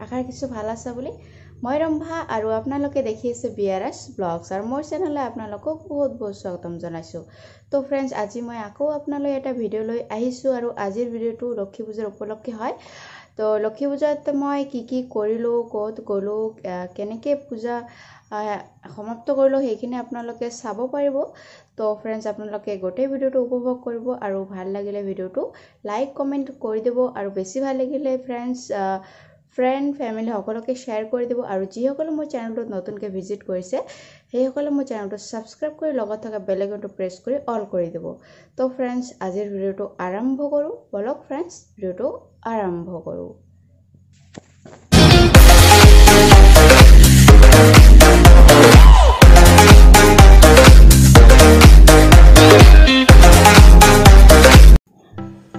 আশা কিছু ভাল আছে বুলি মই ৰম্ভা আৰু আপোনালোকে দেখি আছে বিআৰএছ ব্লগছ আৰু মোৰ চেনেলে আপোনালোকক বহুত বহুত স্বাগতম জনাইছো। তো ফ্ৰেন্ডছ, আজি মই আকৌ আপোনালৈ এটা ভিডিও লৈ আহিছো আৰু আজিৰ ভিডিওটো লক্ষ্মী পূজাৰ উপলক্ষে হয়। তো লক্ষ্মী পূজাত মই কি কৰিলো, ক'ত গলো, কেনেকৈ পূজা সমাপ্ত কৰিলো সেইখিনি আপোনালোকে চাব পাৰিব। তো ফ্ৰেন্ডছ, আপোনালোকে গোটেই ভিডিওটো উপভোগ কৰিব আৰু ভাল লাগিলে ভিডিওটো লাইক কমেন্ট কৰি দিব আৰু বেছি ভাল লাগিলে ফ্ৰেন্ড ফ্যামিলি সকলোকে শেয়াৰ কৰি দিব আৰু যিসকলে মোৰ চেনেলটো নতুনকৈ ভিজিট কৰিছে সেইসকলে মোৰ চেনেলটো সাবস্ক্ৰাইব কৰি লগত থকা বেল আইকনটো প্ৰেছ কৰি অল কৰি দিব। তো ফ্ৰেন্ডছ, আজিৰ ভিডিওটো আৰম্ভ কৰো। বলক ফ্ৰেন্ডছ, ভিডিওটো আৰম্ভ কৰো।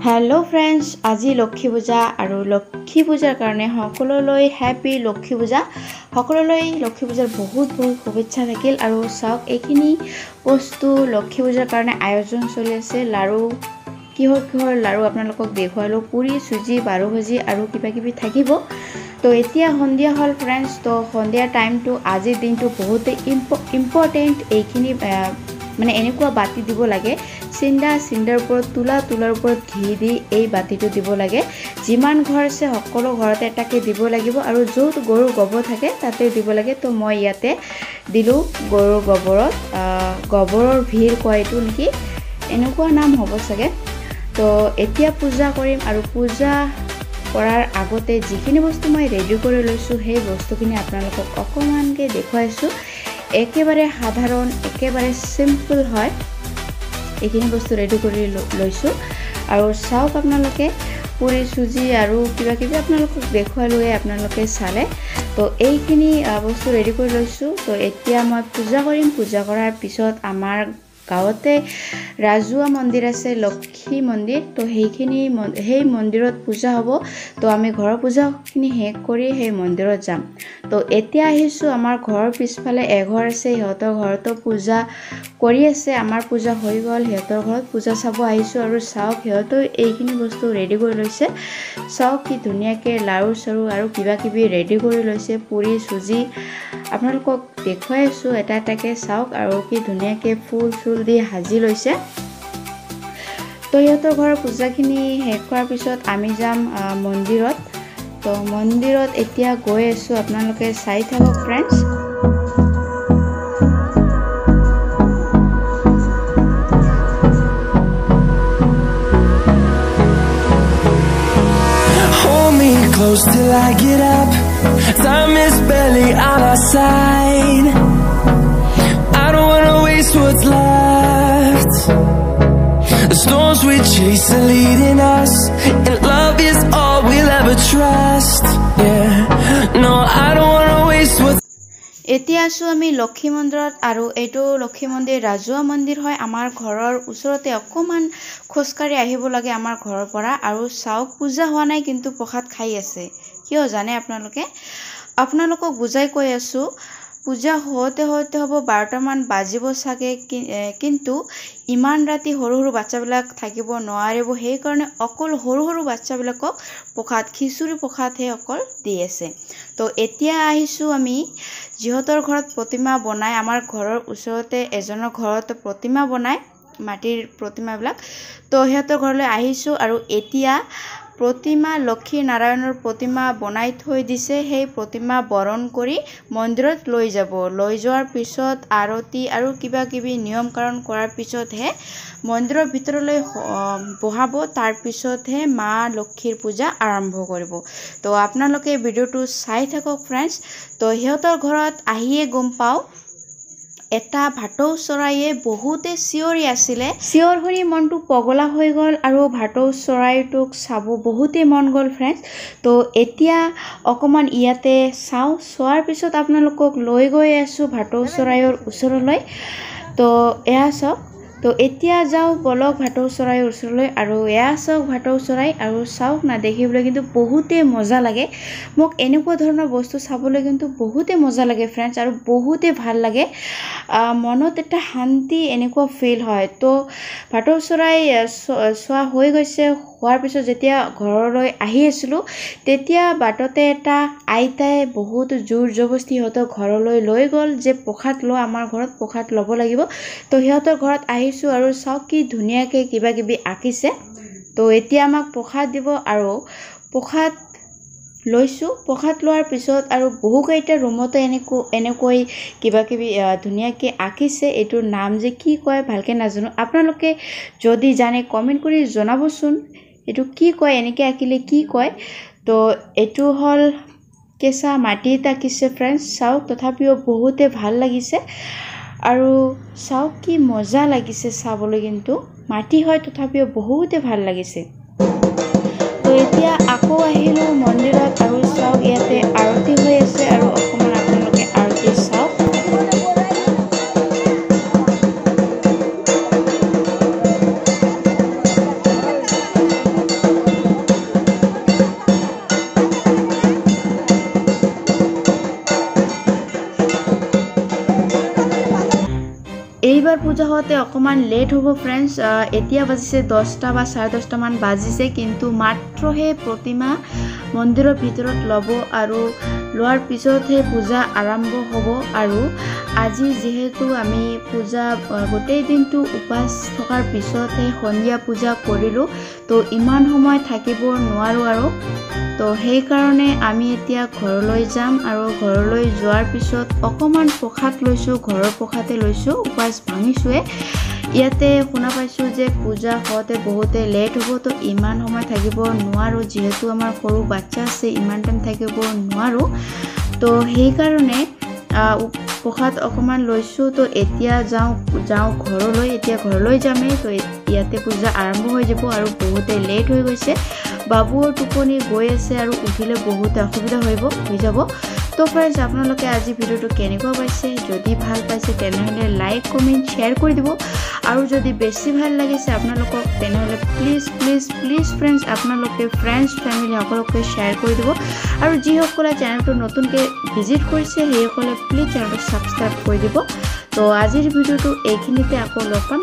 हेलो फ्रेंड्स, আজি লক্ষ্মী পূজা আৰু লক্ষ্মী পূজাৰ কাৰণে সকলোলৈ হ্যাপি লক্ষ্মী পূজা। সকলোলৈ লক্ষ্মী পূজাৰ বহুত বহুত শুভেচ্ছা থাকিল। আৰু চাওক, এইখিনি বস্তু লক্ষ্মী পূজাৰ কাৰণে আয়োজন চলি আছে। লাড়ু কিহৰ লাড়ু আপোনালোকক দেখুৱালো, পুৰি চুজি বাৰু ভাজি আৰু কিবা কিবি থাকিব। তো এতিয়া সন্ধিয়া হল ফ্ৰেন্ডছ। তো সন্ধিয়া টাইমটো আজিৰ দিনটো বহুতেই ইম্পৰ্টেণ্ট। এইখিনি মানে এনেকুৱা বাতি দিব লাগে, চিন্দাৰ ওপৰত তোলাৰ ওপৰত ঘি দি এই বাতিটো দিব লাগে। যিমান ঘৰ আছে সকলো ঘৰতে এটাকে দিব লাগিব আৰু য'ত গৰুৰ গোবৰ থাকে তাতে দিব লাগে। তো মই ইয়াতে দিলোঁ গৰুৰ গোবৰৰ ভিৰ কয় এইটো নেকি, এনেকুৱা নাম হ'ব চাগে। তো এতিয়া পূজা কৰিম আৰু পূজা কৰাৰ আগতে যিখিনি বস্তু মই ৰেডি কৰি লৈছোঁ সেই বস্তুখিনি আপোনালোকক অকণমানকৈ দেখুৱাইছোঁ। একেবাৰে সাধাৰণ, একেবাৰে সিম্পল হয়। এইখিনি বস্তু ৰেডি কৰি লৈছোঁ আৰু চাওক, আপোনালোকে পুৰি চুজি আৰু কিবা কিবি আপোনালোকক দেখুৱালোৱে, আপোনালোকে চালে। তো এইখিনি বস্তু ৰেডি কৰি লৈছোঁ। তো এতিয়া মই পূজা কৰিম। পূজা কৰাৰ পিছত আমাৰ গাঁৱতে ৰাজহুৱা মন্দিৰ আছে, লক্ষ্মী মন্দিৰ। তো সেই মন্দিৰত পূজা হ'ব। তো আমি ঘৰৰ পূজাখিনি শেষ কৰি সেই মন্দিৰত যাম। তো এতিয়া আহিছোঁ, আমাৰ ঘৰৰ পিছফালে এঘৰ আছে, সিহঁতৰ ঘৰতো পূজা কৰি আছে। আমাৰ পূজা হৈ গ'ল, সিহঁতৰ ঘৰত পূজা চাব আহিছোঁ। আৰু চাওক, সিহঁতেও এইখিনি বস্তু ৰেডি কৰি লৈছে। চাওক কি ধুনীয়াকৈ লাড়ু চাৰু আৰু কিবা কিবি ৰেডি কৰি লৈছে, পুৰি চুজি আপোনালোকক দেখুৱাই আছোঁ এটা এটাকৈ। চাওক আৰু কি ধুনীয়াকৈ ফুল চুল দি সাজি লৈছে। তো সিহঁতৰ ঘৰৰ পূজাখিনি শেষ কৰাৰ পিছত আমি যাম মন্দিৰত। তো মন্দিৰত এতিয়া গৈ আছোঁ, আপোনালোকে চাই থাকক friends. Close till I get up, time is barely on our side. I don't wanna waste what's left. The storms we chase are leading us, and love is all we'll ever trust. Yeah, no, I don't wanna waste what's. এতিয়া আছোঁ আমি লক্ষ্মী মন্দিৰত আৰু এইটো লক্ষ্মী মন্দিৰ ৰাজহুৱা মন্দিৰ হয়। আমাৰ ঘৰৰ ওচৰতে অকণমান খোজকাঢ়ি আহিব লাগে আমাৰ ঘৰৰ পৰা। আৰু চাওক, পূজা হোৱা নাই কিন্তু প্ৰসাদ খাই আছে। কিয় জানে আপোনালোকক বুজাই কৈ আছোঁ। পূজা হওঁতে হ'ব 12টামান বাজিব চাগে, কিন্তু ইমান ৰাতি সৰু বাচ্চাবিলাক থাকিব নোৱাৰিব। সেইকাৰণে অকল সৰু বাচ্চাবিলাকক খিচুৰি প্ৰসাদহে অকল দি আছে। তো এতিয়া আহিছোঁ আমি যিহঁতৰ ঘৰত প্ৰতিমা বনায়, আমাৰ ঘৰৰ ওচৰতে এজনৰ ঘৰত প্ৰতিমা বনায়, মাটিৰ প্ৰতিমাবিলাক। তো সিহঁতৰ ঘৰলৈ আহিছোঁ আৰু এতিয়া প্ৰতিমা লক্ষ্মী নাৰায়ণৰ প্ৰতিমা বনাই থৈ দিছে। সেই প্ৰতিমা বৰণ কৰি মন্দিৰত লৈ যাব। লৈ যোৱাৰ পিছত আৰতি আৰু কিবা কিবি নিয়ম কাৰণ কৰাৰ পিছতহে মন্দিৰৰ ভিতৰলৈ বহাব। তাৰপিছতহে মা লক্ষ্মীৰ পূজা আৰম্ভ কৰিব। তো আপোনালোকে ভিডিওটো চাই থাকক ফ্ৰেন্ডছ। তো সিহঁতৰ ঘৰত আহিয়ে গম পাওঁ এটা ভাটৌ চৰাইয়ে বহুতে চিঞৰি আছিলে চিঞৰ শুনি মনটো পগলা হৈ গ'ল আৰু ভাটৌ চৰাইটোক চাব বহুতেই মন গ'ল ফ্ৰেণ্ডছ তো এতিয়া অকমান ইয়াতে চোৱাৰ পিছত আপোনালোকক লৈ গৈ আছো ভাটৌ চৰাইৰ ওচৰলৈ তো এয়া চাওক তো এতিয়া যাও বলক ভাটৌ চৰাইৰ ওচৰলৈ আৰু এয়া চাওক ভাটৌ চৰাই আৰু চাওক না দেখিবলৈ কিন্তু বহুতে মজা লাগে মোক এনেকুৱা ধৰণৰ বস্তু চাবলৈ কিন্তু বহুতে মজা লাগে ফ্ৰেণ্ডছ আৰু বহুতে ভাল লাগে মনত এটা শান্তি এনেকুৱা ফিল হয় তো ভাটৌ চৰাই চোৱা হৈ গৈছে হোৱাৰ পিছত যেতিয়া ঘৰলৈ আহি আছিলোঁ তেতিয়া বাটতে এটা আইতাই বহুত জোৰ জবস্তি সিহঁতৰ ঘৰলৈ লৈ গ'ল যে প্ৰসাদ ল আমাৰ ঘৰত প্ৰসাদ ল'ব লাগিব তো সিহঁতৰ ঘৰত আহিছোঁ আৰু চাওক কি ধুনীয়াকৈ কিবা কিবি আঁকিছে তো এতিয়া আমাক প্ৰসাদ দিব আৰু প্ৰসাদ লৈছোঁ প্ৰসাদ লোৱাৰ পিছত আৰু বহুকেইটা ৰুমতে এনেকৈ কিবা কিবি ধুনীয়াকৈ আঁকিছে এইটোৰ নাম যে কি কয় ভালকৈ নাজানো আপোনালোকে যদি জানে কমেণ্ট কৰি জনাবচোন এইটো কি কয় এনেকৈ আঁকিলে কি কয় তো এইটো হ'ল কেঁচা মাটিত আঁকিছে ফ্ৰেণ্ডছ চাওক তথাপিও বহুতে ভাল লাগিছে আৰু চাওক কি মজা লাগিছে চাবলৈ কিন্তু মাটি হয় তথাপিও বহুতে ভাল লাগিছে তো এতিয়া আকৌ আহিলোঁ মন্দিৰত আৰু চাওক ইয়াতে আৰতি হৈ আছে আৰু অকণমান আপোনালোকে আৰতি চাওক এইবাৰ পূজা হওঁতে অকণমান লেট হ'ব ফ্ৰেণ্ডছ এতিয়া বাজিছে 10টা বা 10:30 মান বাজিছে কিন্তু মাত্ৰহে প্ৰতিমা মন্দিৰৰ ভিতৰত ল'ব আৰু লোৱাৰ পিছতহে পূজা আৰম্ভ হ'ব আৰু আজি যিহেতু আমি পূজা গোটেই দিনটো উপাস থকাৰ পিছতহে সন্ধিয়া পূজা কৰিলোঁ তো ইমান সময় থাকিব নোৱাৰোঁ আৰু তো সেইকাৰণে আমি এতিয়া ঘৰলৈ যাম আৰু ঘৰলৈ যোৱাৰ পিছত অকণমান প্ৰসাদ লৈছোঁ ঘৰৰ প্ৰসাদে লৈছোঁ উপাস ভাঙিছোঁৱে ইয়াতে শুনা পাইছোঁ যে পূজা হওঁতে বহুতে লেট হ'ব তো ইমান সময় থাকিব নোৱাৰোঁ যিহেতু আমাৰ সৰু বাচ্চা আছে ইমান টাইম থাকিব নোৱাৰোঁ তো সেইকাৰণে প্ৰসাদ অকণমান লৈছোঁ তো এতিয়া যাওঁ ঘৰলৈ এতিয়া ঘৰলৈ যামেই তো ইয়াতে পূজা আৰম্ভ হৈ যাব আৰু বহুতে লেট হৈ গৈছে বাবুৰ টোপনি গৈ আছে আৰু উঠিলে বহুতে অসুবিধা হৈ যাব তো ফ্ৰেণ্ডছ আপোনালোকে আজি ভিডিঅ'টো কেনেকুৱা পাইছে যদি ভাল পাইছে তেনেহ'লে লাইক কমেণ্ট শ্বেয়াৰ কৰি দিব আৰু যদি বেছি ভাল লাগিছে আপোনালোকক তেনেহ'লে প্লিজ ফ্ৰেণ্ডছ আপোনালোকে ফ্ৰেণ্ডছ ফেমিলি সকলোকে শ্বেয়াৰ কৰি দিব আৰু যিসকলে চেনেলটো নতুনকৈ ভিজিট কৰিছে সেইসকলে প্লিজ চেনেলটো ছাবস্ক্ৰাইব কৰি দিব তো আজিৰ ভিডিঅ'টো এইখিনিতে আকৌ লগ পাম